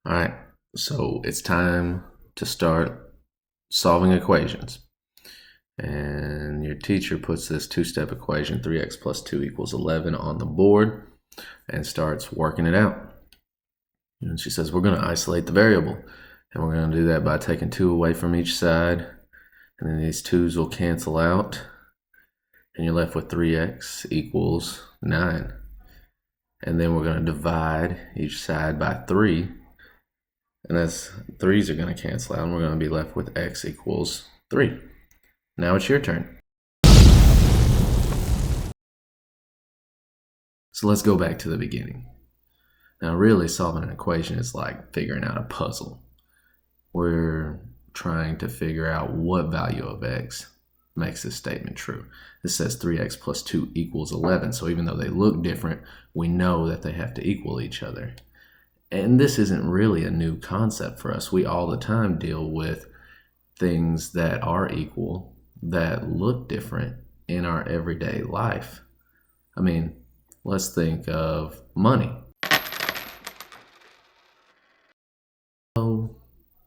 All right, so it's time to start solving equations. And your teacher puts this two-step equation, 3x plus 2 equals 11, on the board and starts working it out. And she says, we're going to isolate the variable. And we're going to do that by taking 2 away from each side. And then these 2's will cancel out. And you're left with 3x equals 9. And then we're going to divide each side by 3. And as 3's are going to cancel out, and we're going to be left with x equals 3. Now it's your turn. So let's go back to the beginning. Now really solving an equation is like figuring out a puzzle. We're trying to figure out what value of x makes this statement true. This says 3x plus 2 equals 11. So even though they look different, we know that they have to equal each other. And this isn't really a new concept for us. We all the time deal with things that are equal, that look different in our everyday life. I mean, let's think of money. So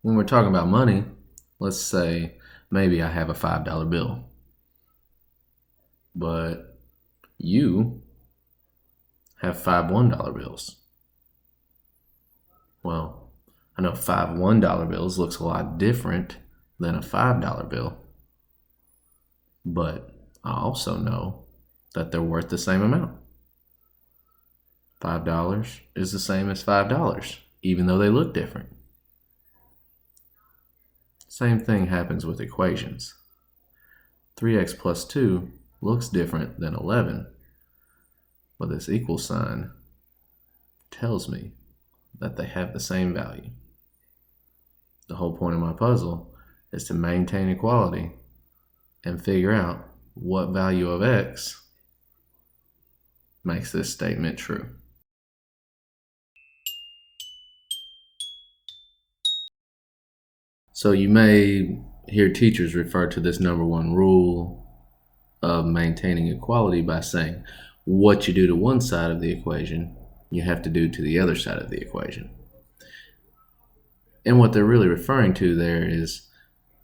when we're talking about money, let's say maybe I have a $5 bill, but you have 5 $1 bills. Well, I know 5 $1 bills looks a lot different than a $5 bill, but I also know that they're worth the same amount. $5 is the same as $5, even though they look different. Same thing happens with equations. 3x plus 2 looks different than 11, but this equal sign tells me that they have the same value. The whole point of my puzzle is to maintain equality and figure out what value of x makes this statement true. So you may hear teachers refer to this number one rule of maintaining equality by saying what you do to one side of the equation, you have to do to the other side of the equation. And what they're really referring to there is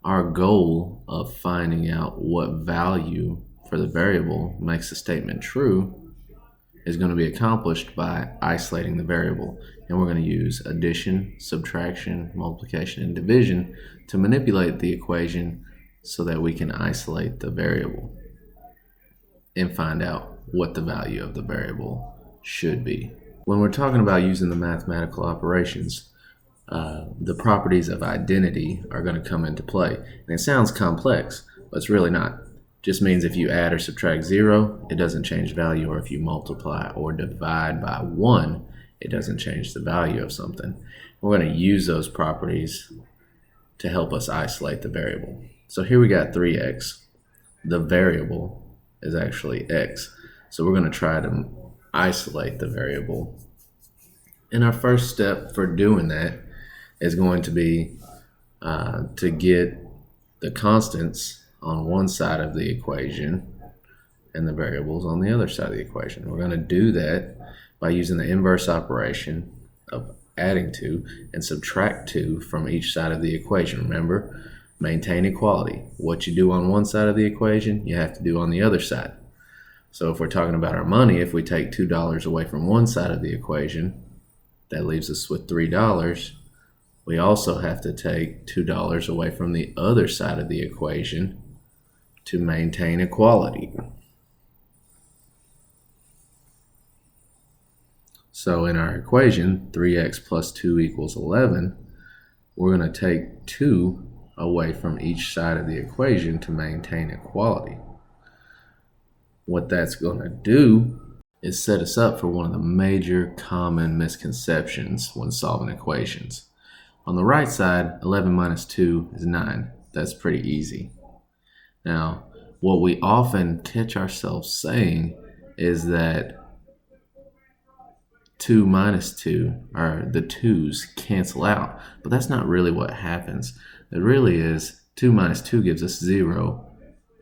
our goal of finding out what value for the variable makes the statement true is going to be accomplished by isolating the variable. And we're going to use addition, subtraction, multiplication, and division to manipulate the equation so that we can isolate the variable and find out what the value of the variable should be. When we're talking about using the mathematical operations, the properties of identity are going to come into play. And it sounds complex, but it's really not. It just means if you add or subtract 0, it doesn't change value, or if you multiply or divide by 1, it doesn't change the value of something. We're going to use those properties to help us isolate the variable. So here we got 3x. The variable is actually x. So we're going to try to isolate the variable. And our first step for doing that is going to be to get the constants on one side of the equation and the variables on the other side of the equation. We're going to do that by using the inverse operation of adding 2 and subtract 2 from each side of the equation. Remember, maintain equality. What you do on one side of the equation, you have to do on the other side. So if we're talking about our money, if we take $2 away from one side of the equation, that leaves us with $3. We also have to take $2 away from the other side of the equation to maintain equality. So in our equation, 3x plus 2 equals 11, we're going to take 2 away from each side of the equation to maintain equality. What that's going to do is set us up for one of the major common misconceptions when solving equations. On the right side, 11 minus 2 is 9. That's pretty easy. Now, what we often catch ourselves saying is that 2 minus 2, or the 2's cancel out, but that's not really what happens. It really is 2 minus 2 gives us 0,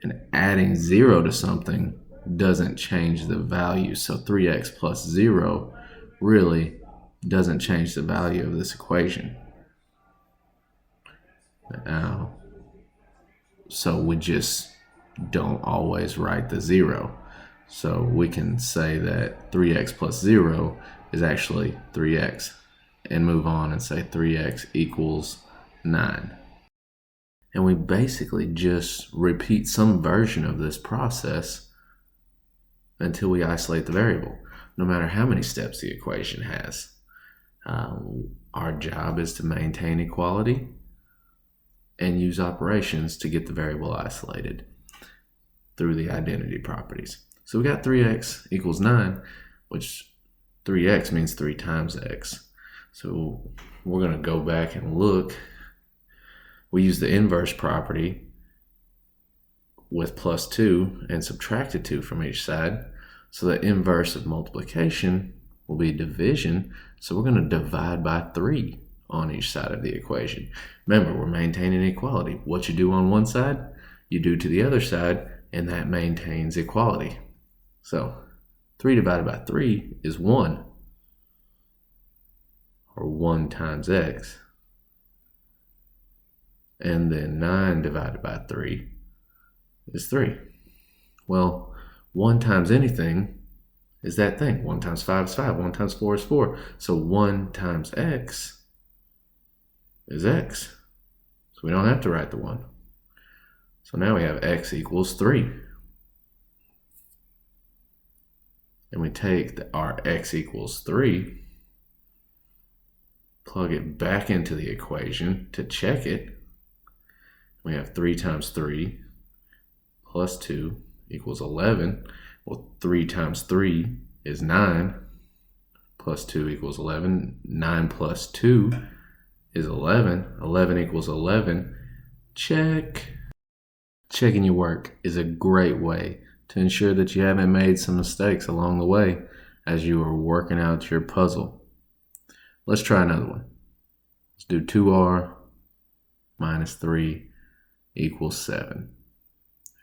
and adding 0 to something doesn't change the value. So 3x plus 0 really doesn't change the value of this equation. Now, so we just don't always write the 0. So we can say that 3x plus 0 is actually 3x and move on and say 3x equals 9. And we basically just repeat some version of this process until we isolate the variable, no matter how many steps the equation has. Our job is to maintain equality and use operations to get the variable isolated through the identity properties. So we got 3x equals 9, which 3x means 3 times x. So we're going to go back and look. We use the inverse property with plus 2 and subtracted 2 from each side. So the inverse of multiplication will be division. So we're going to divide by 3 on each side of the equation. Remember, we're maintaining equality. What you do on one side, you do to the other side, and that maintains equality. So 3 divided by 3 is 1, or 1 times x. And then 9 divided by 3 is 3. Well, 1 times anything is that thing. 1 times 5 is 5. 1 times 4 is 4. So 1 times x is x. So we don't have to write the 1. So now we have x equals 3. And we take our x equals 3, plug it back into the equation to check it. We have 3 times 3 plus 2 equals 11. Well, 3 times 3 is 9, plus 2 equals 11. 9 plus 2 is 11. 11 equals 11. Check. Checking your work is a great way to ensure that you haven't made some mistakes along the way as you are working out your puzzle. Let's try another one. Let's do 2r minus 3 equals 7.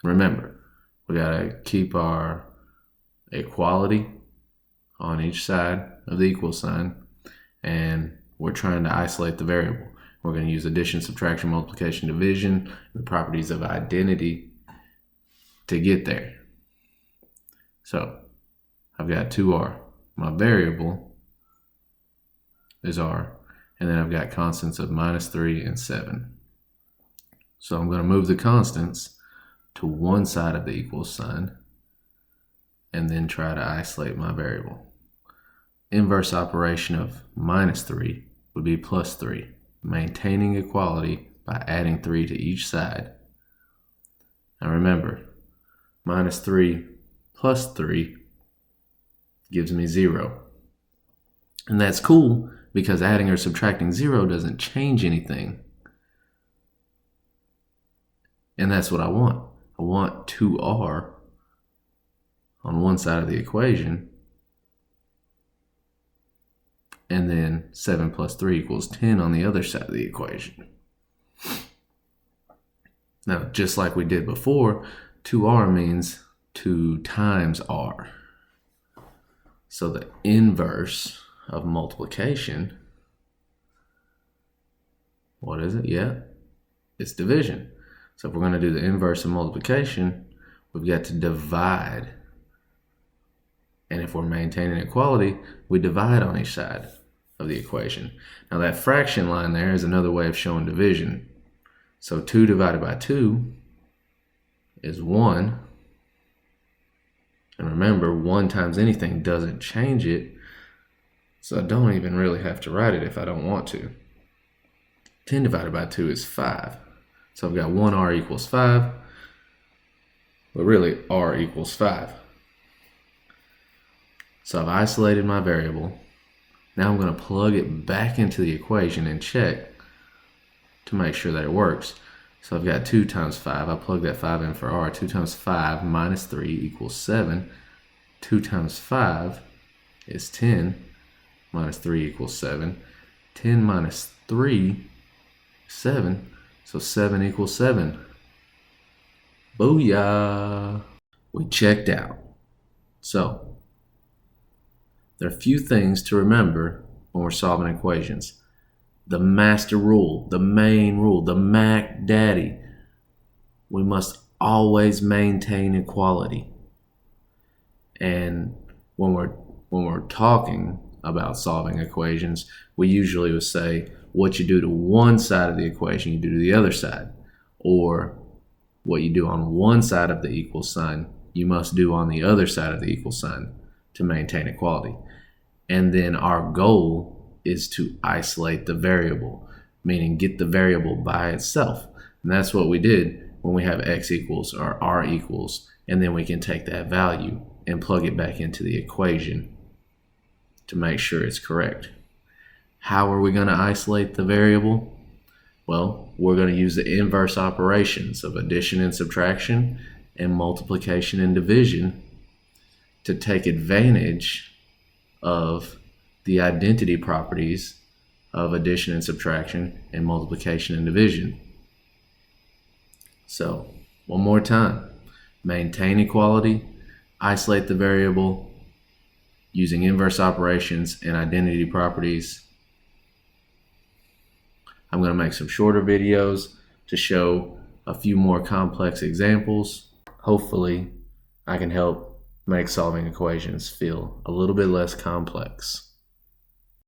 Remember, we gotta keep our equality on each side of the equal sign, and we're trying to isolate the variable. We're going to use addition, subtraction, multiplication, division, the properties of identity to get there. So I've got 2r. My variable is r, and then I've got constants of minus 3 and 7. So I'm going to move the constants to one side of the equal sign and then try to isolate my variable. Inverse operation of minus 3 would be plus 3, maintaining equality by adding 3 to each side. Now remember, minus 3 plus 3 gives me 0. And that's cool because adding or subtracting 0 doesn't change anything. And that's what I want. I want 2r on one side of the equation, and then 7 plus 3 equals 10 on the other side of the equation. Now, just like we did before, 2r means 2 times r. So the inverse of multiplication, what is it? Yeah, it's division. So if we're going to do the inverse of multiplication, we've got to divide. And if we're maintaining equality, we divide on each side of the equation. Now that fraction line there is another way of showing division. So 2 divided by 2 is 1. And remember, 1 times anything doesn't change it. So I don't even really have to write it if I don't want to. 10 divided by 2 is 5. So I've got 1r equals 5, but really r equals 5. So I've isolated my variable. Now I'm going to plug it back into the equation and check to make sure that it works. So I've got 2 times 5. I plug that 5 in for r. 2 times 5 minus 3 equals 7. 2 times 5 is 10. Minus 3 equals 7. 10 minus 3 is 7. So 7 equals 7. Booyah! We checked out. So there are a few things to remember when we're solving equations. The master rule, the main rule, the Mac Daddy. We must always maintain equality. And when we're talking about solving equations, we usually would say what you do to one side of the equation, you do to the other side. Or what you do on one side of the equal sign, you must do on the other side of the equal sign to maintain equality. And then our goal is to isolate the variable, meaning get the variable by itself. And that's what we did when we have x equals or r equals, and then we can take that value and plug it back into the equation to make sure it's correct. How are we going to isolate the variable? Well, we're going to use the inverse operations of addition and subtraction and multiplication and division to take advantage of the identity properties of addition and subtraction and multiplication and division. So, one more time. Maintain equality, isolate the variable using inverse operations and identity properties. I'm going to make some shorter videos to show a few more complex examples. Hopefully, I can help make solving equations feel a little bit less complex.